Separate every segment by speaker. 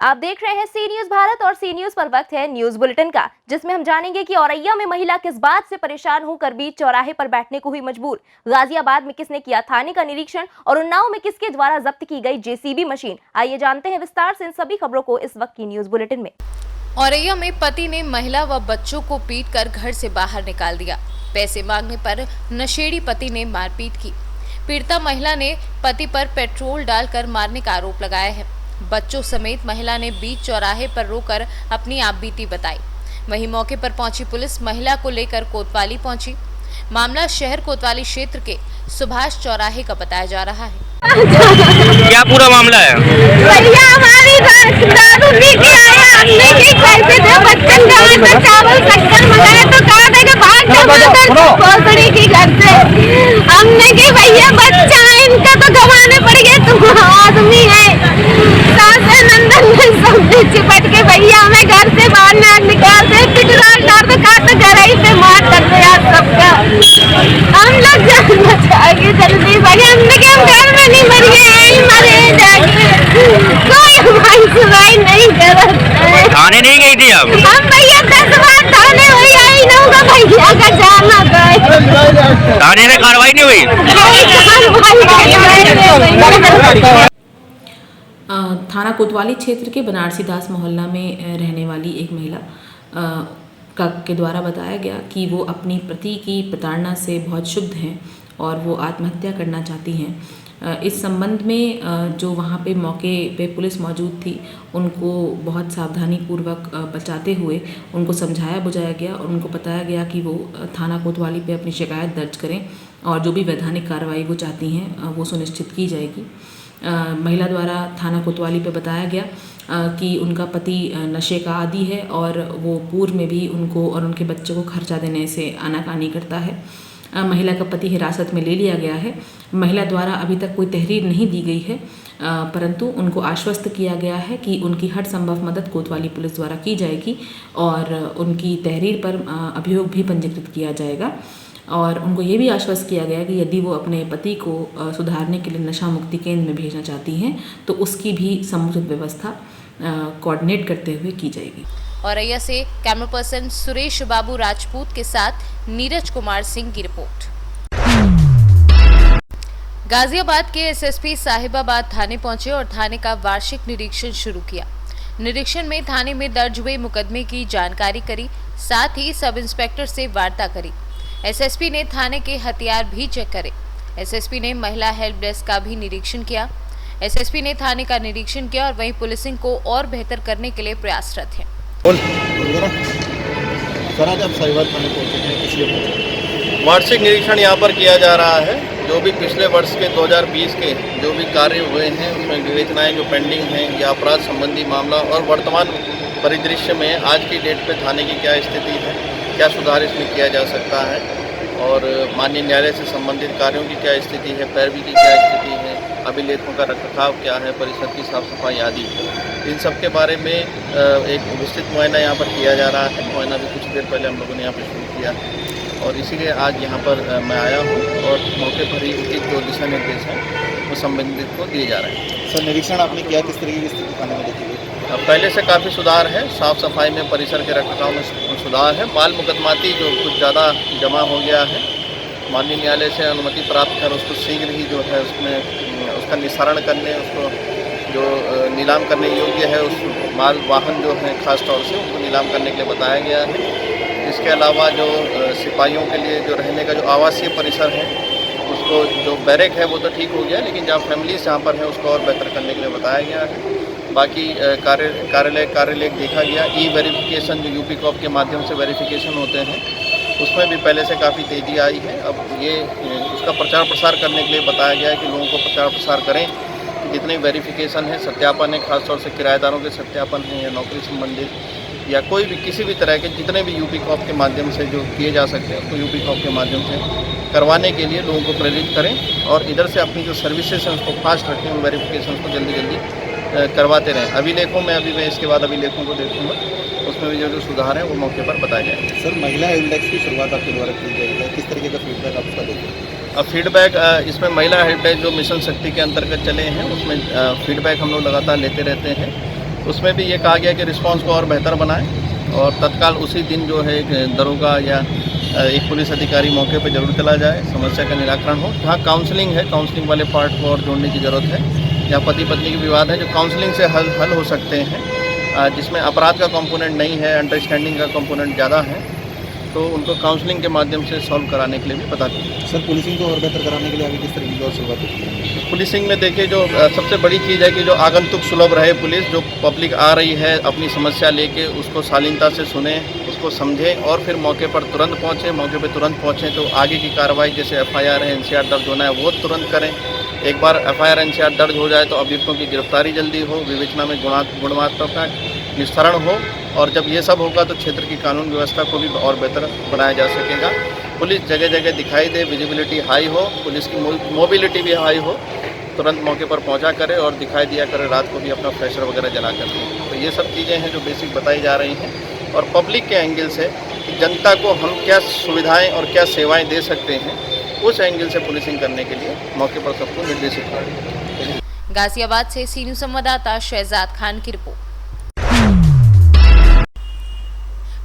Speaker 1: आप देख रहे हैं सी न्यूज भारत और सी न्यूज पर वक्त है न्यूज बुलेटिन का, जिसमें हम जानेंगे कि औरैया में महिला किस बात से परेशान होकर बीच चौराहे पर बैठने को हुई मजबूर, गाजियाबाद में किसने किया थाने का निरीक्षण और उन्नाव में किसके द्वारा जब्त की गई जेसीबी मशीन। आइए जानते हैं विस्तार से इन सभी खबरों को इस वक्त की न्यूज बुलेटिन में।
Speaker 2: औरैया में पति ने महिला व बच्चों को पीटकर घर से बाहर निकाल दिया। पैसे मांगने पर नशेड़ी पति ने मारपीट की। पीड़िता महिला ने पति पर पेट्रोल डालकर मारने का आरोप लगाया है। बच्चों समेत महिला ने बीच चौराहे पर रोकर अपनी आपबीती बताई। वहीं मौके पर पहुंची पुलिस महिला को लेकर कोतवाली पहुंची। मामला शहर कोतवाली क्षेत्र के सुभाष चौराहे का बताया जा रहा है।
Speaker 3: क्या पूरा मामला है?
Speaker 4: भैया हमारी दारू पी के आया, हमने की पैसे दे बच्चन गाँव में चावल शक्कर मंगाए तो कहा था कि भाग जमा भोसड़ी की घर से। हमने की भैया बच्चा है इनका तो गंवाने पड़ गए, तुम आदमी है सासे नंदन में सबसे चिपट के भैया हमें घर से बाहर न निकालते, पिटराल डाल तो कहा तो घर ही पे मार कर दो यार सबका। हम लोग जान बचाएंगे जल्दी भैया, हमने के हम घर में नहीं मर गए, मरे जाएंगे, कोई हमारी सुनाई नहीं करत।
Speaker 3: थाने नहीं गई थी आप?
Speaker 4: हम भैया 10 बार थाने हुई आई ना होगा भैया का जाना गए,
Speaker 3: थाने में कार्रवाई नहीं हुई?
Speaker 5: थाना कोतवाली क्षेत्र के बनारसी दास मोहल्ला में रहने वाली एक महिला के द्वारा बताया गया कि वो अपनी पति की प्रताड़ना से बहुत क्षुब्ध हैं और वो आत्महत्या करना चाहती हैं। इस संबंध में जो वहाँ पे मौके पे पुलिस मौजूद थी उनको बहुत सावधानी पूर्वक बचाते हुए उनको समझाया बुझाया गया और उनको बताया गया कि वो थाना कोतवाली पे अपनी शिकायत दर्ज करें और जो भी वैधानिक कार्रवाई वो चाहती हैं वो सुनिश्चित की जाएगी। महिला द्वारा थाना कोतवाली पे बताया गया कि उनका पति नशे का आदी है और वो पूर्व में भी उनको और उनके बच्चों को खर्चा देने से आनाकानी करता है। महिला का पति हिरासत में ले लिया गया है। महिला द्वारा अभी तक कोई तहरीर नहीं दी गई है, परंतु उनको आश्वस्त किया गया है कि उनकी हर संभव मदद कोतवाली पुलिस द्वारा की जाएगी और उनकी तहरीर पर अभियोग भी पंजीकृत किया जाएगा। और उनको ये भी आश्वस्त किया गया कि यदि वो अपने पति को सुधारने के लिए नशा मुक्ति केंद्र में भेजना चाहती हैं तो उसकी भी समुचित व्यवस्था कोऑर्डिनेट करते हुए की जाएगी।
Speaker 2: औरैया से कैमरा पर्सन सुरेश बाबू राजपूत के साथ नीरज कुमार सिंह की रिपोर्ट। गाजियाबाद के एसएसपी साहिबाबाद थाने पहुंचे और थाने का वार्षिक निरीक्षण शुरू किया। निरीक्षण में थाने में दर्ज हुए मुकदमे की जानकारी करी, साथ ही सब इंस्पेक्टर से वार्ता करी। एसएसपी ने थाने के हथियार भी चेक करे। एसएसपी ने महिला हेल्प डेस्क का भी निरीक्षण किया। एसएसपी ने थाने का निरीक्षण किया और वहीं पुलिसिंग को और बेहतर करने के लिए प्रयासरत है।
Speaker 6: वार्षिक निरीक्षण यहाँ पर किया जा रहा है। जो भी पिछले वर्ष के 2020 के जो भी कार्य हुए हैं उसमें विवेचनाएं जो पेंडिंग हैं या अपराध संबंधी मामला और वर्तमान परिदृश्य में आज की डेट पे थाने की क्या स्थिति है, क्या सुधार इसमें किया जा सकता है और माननीय न्यायालय से संबंधित कार्यों की क्या स्थिति है, पैरवी की क्या स्थिति है, अभिलेखों का रखरखाव क्या है, परिसर की साफ सफाई आदि, इन सब के बारे में एक विस्तृत मुआयना यहाँ पर किया जा रहा है। मुआयना भी कुछ देर पहले हम लोगों ने यहाँ पर शुरू किया और इसीलिए आज यहाँ पर मैं आया हूँ और मौके पर ही उचित जो दिशा निर्देश हैं वो संबंधित को दिए जा रहे हैं।
Speaker 7: सर निरीक्षण आपने किया, किस तरीके की स्थिति थाने में देखी गई?
Speaker 6: पहले से काफ़ी सुधार है, साफ़ सफाई में, परिसर के रखरखाव में सुधार है। माल मुकदमाती जो कुछ ज़्यादा जमा हो गया है, माननीय न्यायालय से अनुमति प्राप्त कर उसको शीघ्र ही जो है उसमें उसका निस्तारण करने, उसको जो नीलाम करने योग्य है उस माल वाहन जो है खास तौर से उनको नीलाम करने के लिए बताया गया है। इसके अलावा जो सिपाहियों के लिए जो रहने का जो आवासीय परिसर है उसको जो बैरक है वो तो ठीक हो गया, लेकिन जहाँ फैमिलीज यहाँ पर है उसको और बेहतर करने के लिए बताया गया है। बाकी कार्यालय देखा गया। ई वेरिफिकेशन जो यूपी कॉप के माध्यम से वेरिफिकेशन होते हैं उसमें भी पहले से काफ़ी तेज़ी आई है। अब ये उसका प्रचार प्रसार करने के लिए बताया गया है कि लोगों को प्रचार प्रसार करें कि जितने वेरिफिकेशन है, सत्यापन है, खासतौर से किराएदारों के सत्यापन हैं या नौकरी संबंधित या कोई भी किसी भी तरह के जितने भी यूपी कॉप के माध्यम से जो किए जा सकते हैं उसको यूपी कॉप के माध्यम से करवाने के लिए लोगों को प्रेरित करें और इधर से अपनी जो सर्विसेज हैं उसको फास्ट रखें, उन वेरिफिकेशन को जल्दी जल्दी करवाते रहें। अभिलेखों में अभी मैं इसके बाद अभिलेखों को देखूँगा, उसमें भी जो सुधार है वो मौके पर बताए जाएंगे।
Speaker 7: सर महिला इंडेक्स की शुरुआत आपके द्वारा की गई है, किस तरीके का फीडबैक आप उसका देते हैं?
Speaker 6: अब फीडबैक इसमें महिला हेल्प डेस्क जो मिशन शक्ति के अंतर्गत चले हैं उसमें फीडबैक हम लोग लगातार लेते रहते हैं उसमें भी ये कहा गया कि रिस्पांस को और बेहतर बनाएं और तत्काल उसी दिन जो है दरोगा या एक पुलिस अधिकारी मौके पर जरूर चला जाए, समस्या का निराकरण हो। जहाँ काउंसलिंग है, काउंसलिंग वाले पार्ट को और जोड़ने की ज़रूरत है। जहाँ पति पत्नी के विवाद है जो काउंसलिंग से हल हो सकते हैं, जिसमें अपराध का कंपोनेंट नहीं है, अंडरस्टैंडिंग का कंपोनेंट ज़्यादा है, तो उनको काउंसलिंग के माध्यम से सॉल्व कराने के लिए भी पता चले।
Speaker 7: सर, पुलिसिंग को और बेहतर कराने के लिए आगे किस तरीके की और शुरुआत होती है?
Speaker 6: पुलिसिंग में देखिए, जो सबसे बड़ी चीज़ है कि जो आगंतुक सुलभ रहे पुलिस, जो पब्लिक आ रही है अपनी समस्या लेके उसको शालीनता से सुने, उसको समझें और फिर मौके पर तुरंत पहुँचें। मौके पर तुरंत पहुँचें तो आगे की कार्रवाई जैसे FIR है, NCR दर्ज होना है वो तुरंत करें। एक बार FIR NCR दर्ज हो जाए तो अभियुक्तों की गिरफ्तारी जल्दी हो, विवेचना में गुणवत्ता निस्तारण हो, और जब ये सब होगा तो क्षेत्र की कानून व्यवस्था को भी और बेहतर बनाया जा सकेगा। पुलिस जगह जगह दिखाई दे, विजिबिलिटी हाई हो, पुलिस की मोबिलिटी भी हाई हो, तुरंत मौके पर पहुंचा करे और दिखाई दिया करे, रात को भी अपना फ्रेशर वगैरह जला करके। तो ये सब चीज़ें हैं जो बेसिक बताई जा रही हैं, और पब्लिक के एंगल से कि जनता को हम क्या सुविधाएँ और क्या सेवाएँ दे सकते हैं, उस एंगल से पुलिसिंग करने के लिए मौके पर सबको निर्देशित करें।
Speaker 2: गाजियाबाद से सी न्यूज़ संवाददाता शहजाद खान की रिपोर्ट।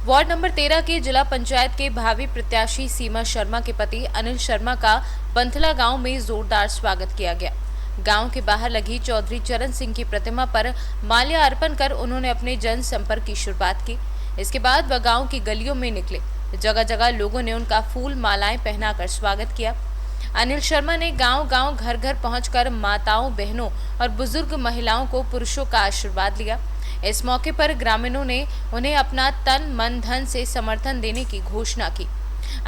Speaker 2: वार्ड नंबर 13 के जिला पंचायत के भावी प्रत्याशी सीमा शर्मा के पति अनिल शर्मा का बंथला गांव में जोरदार स्वागत किया गया। गांव के बाहर लगी चौधरी चरण सिंह की प्रतिमा पर माल्यार्पण कर उन्होंने अपने जन संपर्क की शुरुआत की। इसके बाद वह गांव की गलियों में निकले। जगह जगह लोगों ने उनका फूल मालाएं पहनाकर स्वागत किया। अनिल शर्मा ने गांव-गांव, घर-घर पहुंचकर माताओं, बहनों और बुजुर्ग महिलाओं को पुरुषों का आशीर्वाद लिया। इस मौके पर ग्रामीणों ने उन्हें अपना तन, मन, धन से समर्थन देने की घोषणा की।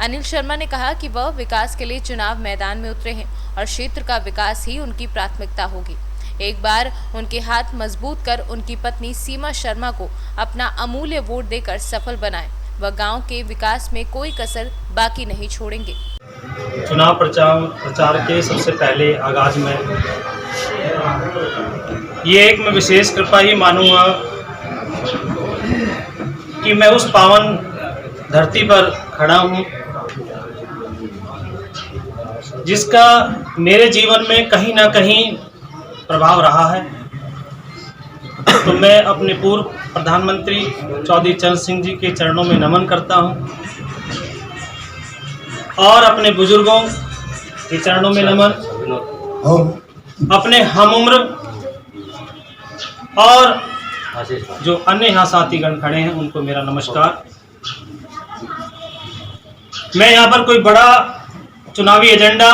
Speaker 2: अनिल शर्मा ने कहा कि वह विकास के लिए चुनाव मैदान में उतरे हैं और क्षेत्र का विकास ही उनकी प्राथमिकता होगी। एक बार उनके हाथ मजबूत कर उनकी पत्नी सीमा शर्मा को अपना अमूल्य वोट देकर सफल बनाएं। वह गांव के विकास में कोई कसर बाकी नहीं छोड़ेंगे।
Speaker 8: चुनाव प्रचार के सबसे पहले आगाज में ये एक मैं विशेष कृपा ही मानूंगा कि मैं उस पावन धरती पर खड़ा हूँ जिसका मेरे जीवन में कहीं ना कहीं प्रभाव रहा है। तो मैं अपने पूर्व प्रधानमंत्री चौधरी चरण सिंह जी के चरणों में नमन करता हूँ और अपने बुजुर्गों के चरणों में नमन, अपने हमउम्र और जो अन्य यहाँ साथीगण खड़े हैं उनको मेरा नमस्कार। मैं यहाँ पर कोई बड़ा चुनावी एजेंडा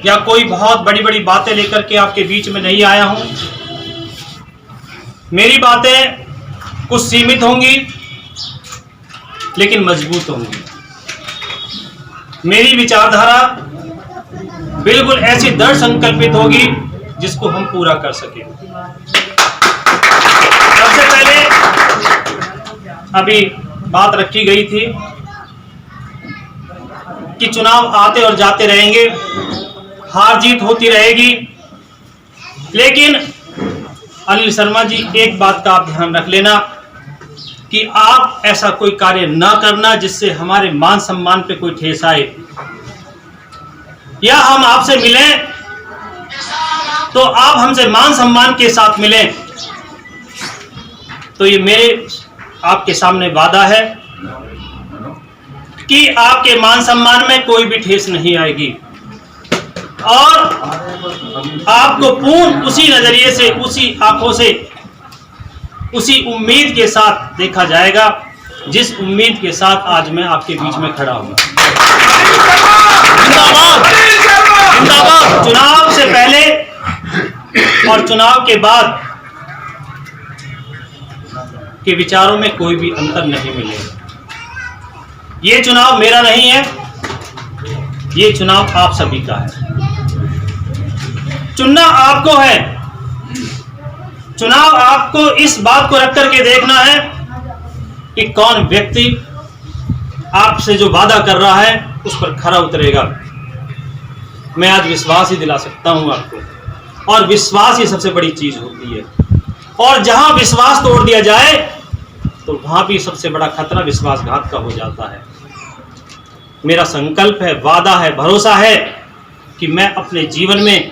Speaker 8: या कोई बहुत बड़ी बड़ी बातें लेकर के आपके बीच में नहीं आया हूँ। मेरी बातें कुछ सीमित होंगी लेकिन मजबूत होंगी। मेरी विचारधारा बिल्कुल ऐसी दृढ़ संकल्पित होगी जिसको हम पूरा कर सकें। सबसे पहले अभी बात रखी गई थी कि चुनाव आते और जाते रहेंगे, हार जीत होती रहेगी, लेकिन अनिल शर्मा जी एक बात का आप ध्यान रख लेना कि आप ऐसा कोई कार्य ना करना जिससे हमारे मान सम्मान पे कोई ठेस आए, या हम आपसे मिलें तो आप हमसे मान सम्मान के साथ मिलें। तो ये मेरे आपके सामने वादा है कि आपके मान सम्मान में कोई भी ठेस नहीं आएगी और आपको पूर्ण उसी नजरिए से, उसी आंखों से, उसी उम्मीद के साथ देखा जाएगा जिस उम्मीद के साथ आज मैं आपके बीच में खड़ा हूं। चुनाव से पहले और चुनाव के बाद के विचारों में कोई भी अंतर नहीं मिलेगा। ये चुनाव मेरा नहीं है, ये चुनाव आप सभी का है। चुनना आपको है। चुनाव आपको इस बात को रख करके देखना है कि कौन व्यक्ति आपसे जो वादा कर रहा है उस पर खरा उतरेगा। मैं आज विश्वास ही दिला सकता हूं आपको, और विश्वास ही सबसे बड़ी चीज होती है। और जहां विश्वास तोड़ दिया जाए तो वहां भी सबसे बड़ा खतरा विश्वासघात का हो जाता है। मेरा संकल्प है, वादा है, भरोसा है कि मैं अपने जीवन में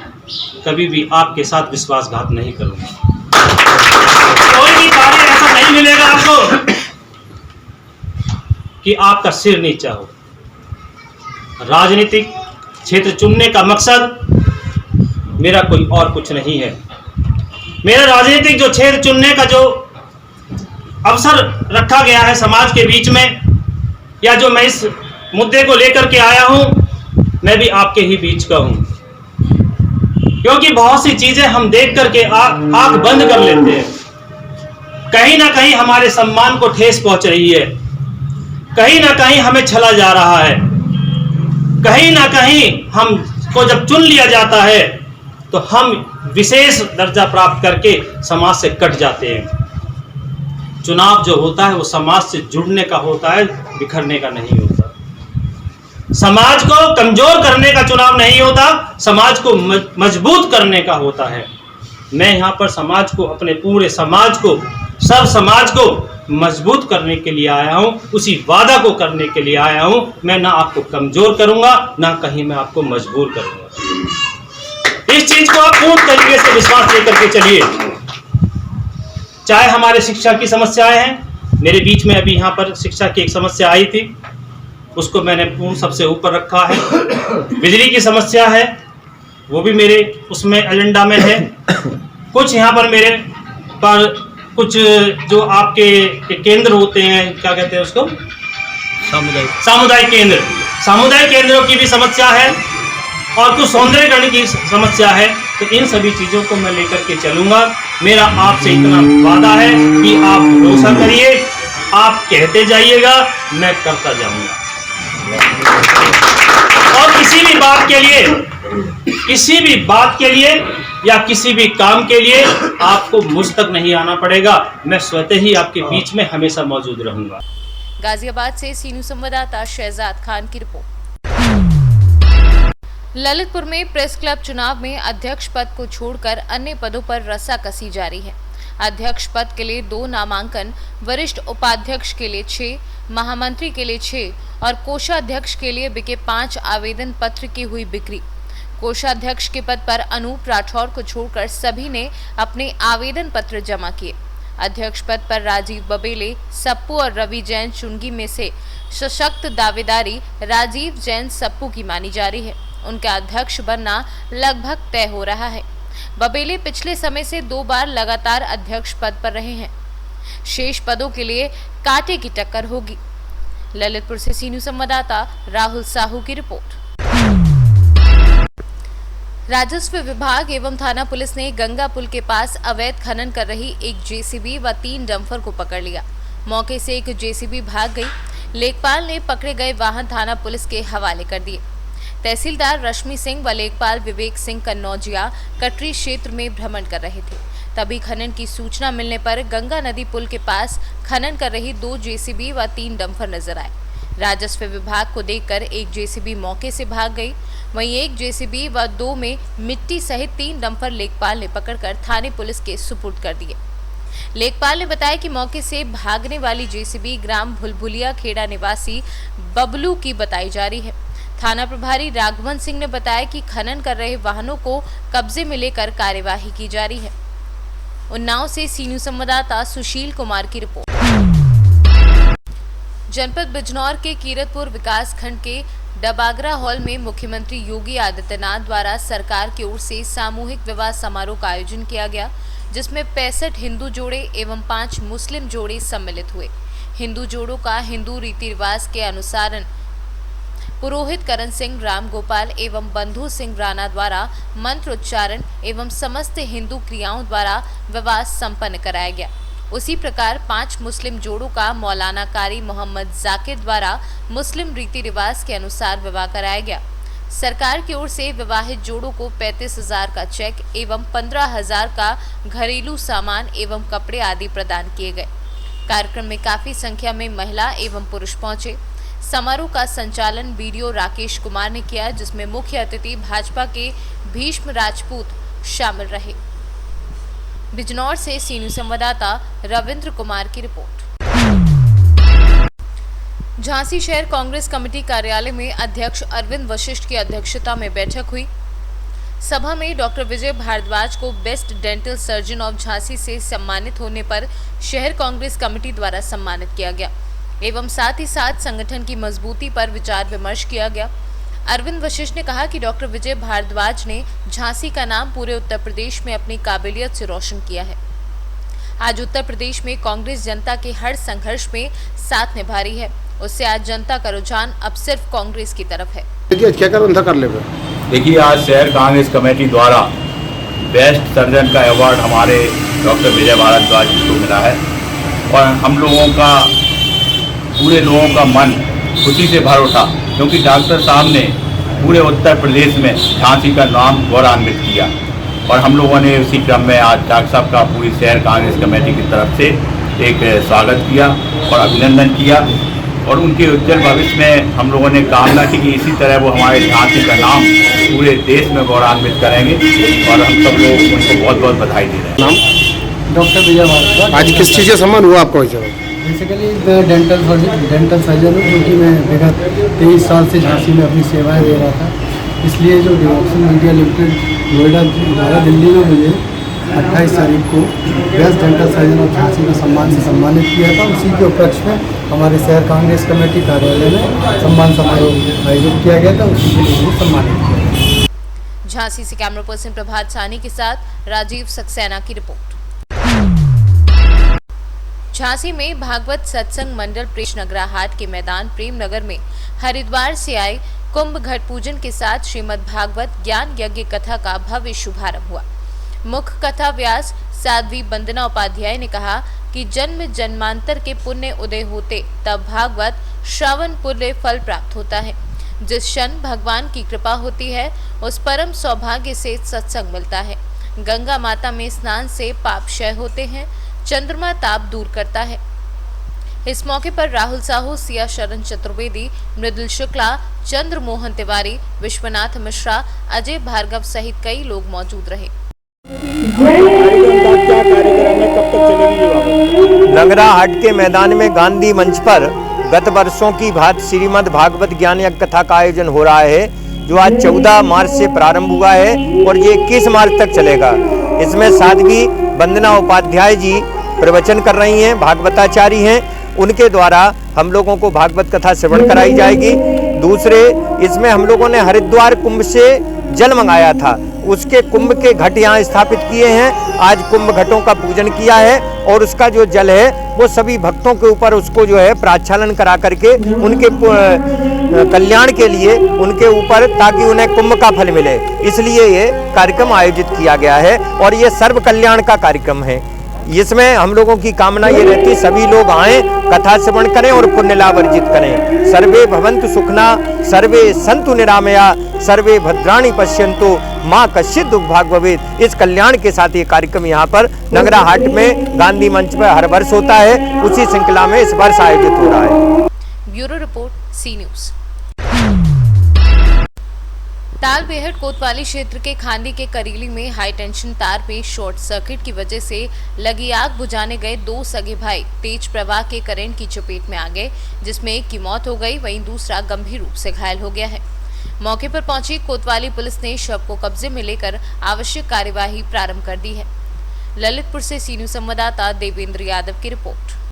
Speaker 8: कभी भी आपके साथ विश्वासघात नहीं करूंगा। कोई मिलेगा आपको कि आपका सिर नीचा हो। राजनीतिक क्षेत्र चुनने का मकसद मेरा कोई और कुछ नहीं है। मेरा राजनीतिक जो क्षेत्र चुनने का जो अवसर रखा गया है समाज के बीच में, या जो मैं इस मुद्दे को लेकर के आया हूं, मैं भी आपके ही बीच का हूं। क्योंकि बहुत सी चीजें हम देख करके आंख बंद कर लेते हैं। कहीं ना कहीं हमारे सम्मान को ठेस पहुंच रही है, कहीं ना कहीं हमें छला जा रहा है, कहीं ना कहीं हमको जब चुन लिया जाता है तो हम विशेष दर्जा प्राप्त करके समाज से कट जाते हैं। चुनाव जो होता है वो समाज से जुड़ने का होता है, बिखरने का नहीं होता। समाज को कमजोर करने का चुनाव नहीं होता, समाज को मजबूत करने का होता है। मैं यहाँ पर समाज को, अपने पूरे समाज को, सब समाज को मजबूत करने के लिए आया हूँ, उसी वादा को करने के लिए आया हूँ। मैं ना आपको कमजोर करूंगा, ना कहीं मैं आपको मजबूर करूंगा। इस चीज को आप पूर्ण तरीके से विश्वास लेकर के चलिए। चाहे हमारे शिक्षा की समस्याएं हैं, मेरे बीच में अभी यहाँ पर शिक्षा की एक समस्या आई थी, उसको मैंने पूर्ण सबसे ऊपर रखा है। बिजली की समस्या है, वो भी मेरे उसमें एजेंडा में है। कुछ यहाँ पर मेरे पर कुछ जो आपके केंद्र होते हैं, क्या कहते हैं उसको, सामुदायिक केंद्रों की भी समस्या है, और कुछ सौंदर्यीकरण की समस्या है। तो इन सभी चीजों को मैं लेकर के चलूंगा। मेरा आपसे इतना वादा है कि आप भरोसा करिए, आप कहते जाइएगा, मैं करता जाऊंगा। और किसी भी बात के लिए या किसी भी काम के लिए आपको मुझ तक नहीं आना पड़ेगा। मैं स्वतः ही आपके बीच में हमेशा मौजूद रहूंगा।
Speaker 2: गाजियाबाद से सीनू संवाददाता शहजाद खान की रिपोर्ट। ललितपुर में प्रेस क्लब चुनाव में अध्यक्ष पद को छोड़कर अन्य पदों पर रस्साकसी जारी है। अध्यक्ष पद के लिए 2 नामांकन, वरिष्ठ उपाध्यक्ष के लिए 6, महामंत्री के लिए 6 और कोषाध्यक्ष के लिए बिके 5 आवेदन पत्र की हुई बिक्री। कोषाध्यक्ष के पद पर अनूप राठौर को छोड़कर सभी ने अपने आवेदन पत्र जमा किए। अध्यक्ष पद पर राजीव बबेले, सप्पू और रवि जैन चुनगी में से सशक्त दावेदारी राजीव जैन सप्पू की मानी जा रही है। उनका अध्यक्ष बनना लगभग तय हो रहा है। बबेले पिछले समय से 2 बार लगातार अध्यक्ष पद पर रहे हैं। शेष पदों के लिए कांटे की टक्कर होगी। ललितपुर से सीनू संवाददाता राहुल साहू की रिपोर्ट। राजस्व विभाग एवं थाना पुलिस ने गंगा पुल के पास अवैध खनन कर रही एक जेसीबी व 3 डंपर को पकड़ लिया। मौके से एक जेसीबी भाग गई। लेखपाल ने पकड़े गए वाहन थाना पुलिस के हवाले कर दिए। तहसीलदार रश्मि सिंह व लेखपाल विवेक सिंह कन्नौजिया कटरी क्षेत्र में भ्रमण कर रहे थे। तभी खनन की सूचना मिलने पर गंगा नदी पुल के पास खनन कर रही 2 जेसीबी व 3 डंपर नजर आए। राजस्व विभाग को देखकर एक जेसीबी मौके से भाग गई। वहीं एक जेसीबी व 2 में मिट्टी सहित 3 डंपर लेखपाल ने पकड़कर थाने पुलिस के सुपुर्द कर दिए। लेखपाल ने बताया कि मौके से भागने वाली जेसीबी ग्राम भुलभुलिया खेड़ा निवासी बबलू की बताई जा रही है। थाना प्रभारी राघवन सिंह ने बताया कि खनन कर रहे वाहनों को कब्जे में लेकर कार्यवाही की जा रही है। उन्नाव से सीनू संवाददाता सुशील कुमार की रिपोर्ट। जनपद बिजनौर के कीरतपुर विकास खंड के डबागरा हॉल में मुख्यमंत्री योगी आदित्यनाथ द्वारा सरकार की ओर से सामूहिक विवाह समारोह का आयोजन किया गया, जिसमें 65 हिंदू जोड़े एवं 5 मुस्लिम जोड़े सम्मिलित हुए। हिंदू जोड़ों का हिंदू रीति रिवाज के अनुसार पुरोहित करण सिंह राम गोपाल एवं बंधु सिंह राणा द्वारा मंत्रोच्चारण एवं समस्त हिंदू क्रियाओं द्वारा विवाह संपन्न कराया गया। उसी प्रकार 5 मुस्लिम जोड़ों का मौलाना कारी मोहम्मद जाकिर द्वारा मुस्लिम रीति रिवाज के अनुसार विवाह कराया गया। सरकार की ओर से विवाहित जोड़ों को 35,000 का चेक एवं 15,000 का घरेलू सामान एवं कपड़े आदि प्रदान किए गए। कार्यक्रम में काफी संख्या में महिला एवं पुरुष पहुंचे। समारोह का संचालन वीडियो राकेश कुमार ने किया, जिसमें मुख्य अतिथि भाजपा के भीष्म राजपूत शामिल रहे। बिजनौर से सीनू संवाददाता रविंद्र कुमार की रिपोर्ट। झांसी शहर कांग्रेस कमेटी कार्यालय में अध्यक्ष अरविंद वशिष्ठ की अध्यक्षता में बैठक हुई। सभा में डॉक्टर विजय भारद्वाज को best dental surgeon of Jhansi से सम्मानित होने पर शहर कांग्रेस कमेटी द्वारा सम्मानित किया गया एवं साथ ही साथ संगठन की मजबूती पर विचार विमर्श किया गया। अरविंद वशिष्ठ ने कहा कि डॉक्टर विजय भारद्वाज ने झांसी का नाम पूरे उत्तर प्रदेश में अपनी काबिलियत से रोशन किया है। आज उत्तर प्रदेश में कांग्रेस जनता के हर संघर्ष में साथ निभा रही है, उससे आज जनता का रुझान अब सिर्फ कांग्रेस की तरफ है।
Speaker 9: देखिए, आज शहर कांग्रेस कमेटी द्वारा बेस्ट सर्जन का अवार्ड हमारे डॉक्टर विजय भारद्वाज जी को मिला है और हम लोगों का, पूरे लोगों का मन खुशी से भर उठा, क्योंकि डॉक्टर साहब ने पूरे उत्तर प्रदेश में झांसी का नाम गौरवान्वित किया और हम लोगों ने उसी क्रम में आज डॉक्टर साहब का पूरी शहर कांग्रेस कमेटी की तरफ से एक स्वागत किया और अभिनंदन किया और उनके उज्जवल भविष्य में हम लोगों ने कामना की कि इसी तरह वो हमारे झांसी का नाम पूरे देश में गौरवान्वित करेंगे और हम सब लोग उनको बहुत बहुत बधाई दे रहे हैं।
Speaker 10: डॉक्टर विजय भारद्वाज।
Speaker 11: आज किस चीज़ का सम्मान हुआ आपको?
Speaker 10: बेसिकली डेंटल सर्जन हूँ, क्योंकि मैं विगत 23 साल से झांसी में अपनी सेवाएं दे रहा था, इसलिए जो डिवॉक्सन मीडिया लिमिटेड नोएडा द्वारा दिल्ली में मुझे 28 तारीख को best dental surgeon of Jhansi का सम्मान से सम्मानित किया था। उसी के उपलक्ष्य में हमारे शहर कांग्रेस कमेटी कार्यालय में सम्मान समारोह आयोजित किया गया था, उसी के लिए सम्मानित किया गया।
Speaker 2: झांसी से कैमरा पर्सन प्रभात सानी के साथ राजीव सक्सेना की रिपोर्ट। झांसी में भागवत सत्संग मंडल प्रेष नगरा हाट के मैदान प्रेम नगर में हरिद्वार से आए कुंभ घट पूजन के साथ श्रीमद् भागवत ज्ञान यज्ञ कथा का भव्य शुभारंभ हुआ। मुख्य कथा व्यास साध्वी वंदना उपाध्याय ने कहा कि जन्म जन्मांतर के पुण्य उदय होते तब भागवत श्रवण पुण्य फल प्राप्त होता है। जिस क्षण भगवान की कृपा होती है उस परम सौभाग्य से सत्संग मिलता है। गंगा माता में स्नान से पाप क्षय होते हैं, चंद्रमा ताप दूर करता है। इस मौके पर राहुल साहू, सिया शरण चतुर्वेदी, मृदुल शुक्ला, चंद्र मोहन तिवारी, विश्वनाथ मिश्रा, अजय भार्गव सहित कई लोग मौजूद रहे।
Speaker 12: नगरा हाट के मैदान में गांधी मंच पर गत वर्षों की भांति श्रीमद् भागवत ज्ञान यज्ञ कथा का आयोजन हो रहा है, जो आज 14 मार्च से प्रारंभ हुआ है और ये 21 मार्च तक चलेगा। इसमें साध्वी वंदना उपाध्याय जी प्रवचन कर रही हैं, भागवताचारी हैं, उनके द्वारा हम लोगों को भागवत कथा श्रवण कराई जाएगी। दूसरे, इसमें हम लोगों ने हरिद्वार कुंभ से जल मंगाया था, उसके कुंभ के घट यहाँ स्थापित किए हैं। आज कुंभ घटों का पूजन किया है और उसका जो जल है वो सभी भक्तों के ऊपर उसको जो है प्राचालन करा करके उनके कल्याण के लिए उनके ऊपर, ताकि उन्हें कुंभ का फल मिले, इसलिए ये कार्यक्रम आयोजित किया गया है और ये सर्व कल्याण का कार्यक्रम है। इसमें हम लोगों की कामना ये रहती सभी लोग आएं, कथा श्रवण करें और पुण्य लाभ अर्जित करें। सर्वे भवन्तु सुखना, सर्वे सन्तु निरामया, सर्वे भद्राणि पश्यन्तु, माँ कश्चित् दुःख भाग् भवेत्। इस कल्याण के साथ ये कार्यक्रम यहाँ पर नगरा हाट में गांधी मंच पर हर वर्ष होता है, उसी श्रृंखला में इस वर्ष आयोजित हो रहा है।
Speaker 2: ब्यूरो रिपोर्ट, सी न्यूज़। तालबेहट कोतवाली क्षेत्र के खांडी के करीली में हाई टेंशन तार में शॉर्ट सर्किट की वजह से लगी आग बुझाने गए 2 सगे भाई तेज प्रवाह के करंट की चपेट में आ गए, जिसमें एक की मौत हो गई, वहीं दूसरा गंभीर रूप से घायल हो गया है। मौके पर पहुंची कोतवाली पुलिस ने शव को कब्जे में लेकर आवश्यक कार्यवाही प्रारंभ कर दी है। ललितपुर से सी न्यूज़ संवाददाता देवेंद्र यादव की रिपोर्ट।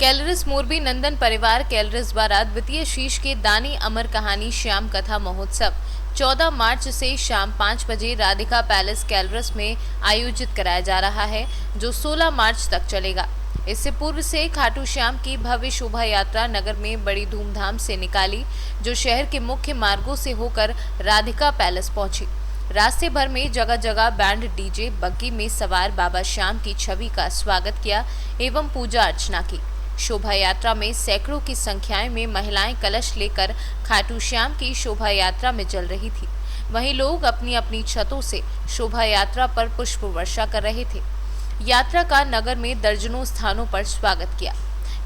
Speaker 2: कैलरिस मोरबी नंदन परिवार कैलरिस द्वारा द्वितीय शीर्ष के दानी अमर कहानी श्याम कथा महोत्सव 14 मार्च से शाम 5 बजे राधिका पैलेस कैलरिस में आयोजित कराया जा रहा है, जो 16 मार्च तक चलेगा। इससे पूर्व से खाटू श्याम की भव्य शोभा यात्रा नगर में बड़ी धूमधाम से निकाली, जो शहर के मुख्य मार्गों से होकर राधिका पैलेस पहुंची। रास्ते भर में जगह जगह बैंड, डीजे, बग्गी में सवार बाबा श्याम की छवि का स्वागत किया एवं पूजा अर्चना की। शोभा यात्रा में सैकड़ों की संख्याएं में महिलाएं कलश लेकर खाटू श्याम की शोभा यात्रा में चल रही थी। वहीं लोग अपनी अपनी छतों से शोभा यात्रा पर पुष्प वर्षा कर रहे थे। यात्रा का नगर में दर्जनों स्थानों पर स्वागत किया।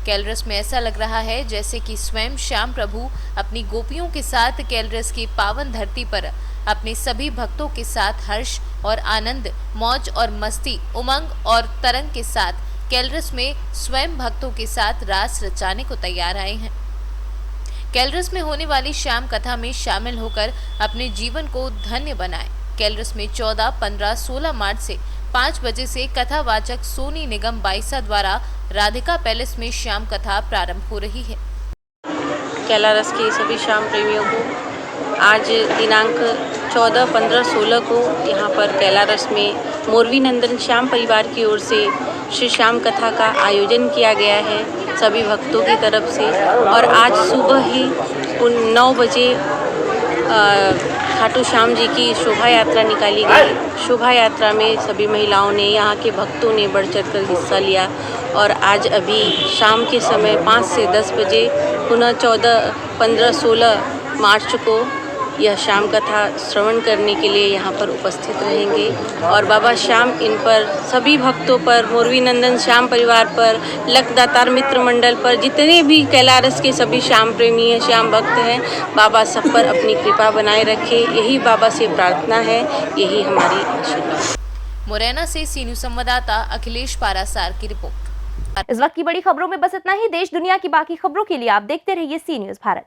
Speaker 2: कैलरिस में ऐसा लग रहा है जैसे कि स्वयं श्याम प्रभु अपनी गोपियों के साथ कैलरिस की पावन धरती पर अपने सभी भक्तों के साथ हर्ष और आनंद, मौज और मस्ती, उमंग और तरंग के साथ कैलरिस में स्वयं भक्तों के साथ रास रचाने को तैयार आए हैं। कैलरस में होने वाली श्याम कथा में शामिल होकर अपने जीवन को धन्य बनाएं। कैलरस में 14, 15, 16 मार्च से 5 बजे से कथावाचक सोनी निगम बाइसा द्वारा राधिका पैलेस में श्याम कथा प्रारंभ हो रही है।
Speaker 11: कैलारस के सभी श्याम प्रेमियों को आज दिनांक 14, 15, 16 को यहाँ पर कैलारस में मोरवी नंदन श्याम परिवार की ओर से श्री श्याम कथा का आयोजन किया गया है सभी भक्तों की तरफ से। और आज सुबह ही 9 बजे खाटू श्याम जी की शोभा यात्रा निकाली गई। शोभा यात्रा में सभी महिलाओं ने, यहाँ के भक्तों ने बढ़ चढ़ कर हिस्सा लिया। और आज अभी शाम के समय 5 से 10 बजे पुनः 14, 15, 16 मार्च को यह श्याम कथा श्रवण करने के लिए यहाँ पर उपस्थित रहेंगे। और बाबा श्याम इन पर सभी भक्तों पर, मोरवी नंदन श्याम परिवार पर, लखदातार मित्र मंडल पर, जितने भी कैलारस के सभी श्याम प्रेमी हैं, श्याम भक्त हैं, बाबा सब पर अपनी कृपा बनाए रखे, यही बाबा से प्रार्थना है, यही हमारी आशीर्वाद।
Speaker 2: मुरैना से सी न्यूज़ संवाददाता अखिलेश पारासार की रिपोर्ट।
Speaker 1: इस वक्त की बड़ी खबरों में बस इतना ही। देश दुनिया की बाकी खबरों के लिए आप देखते रहिए सी न्यूज़ भारत।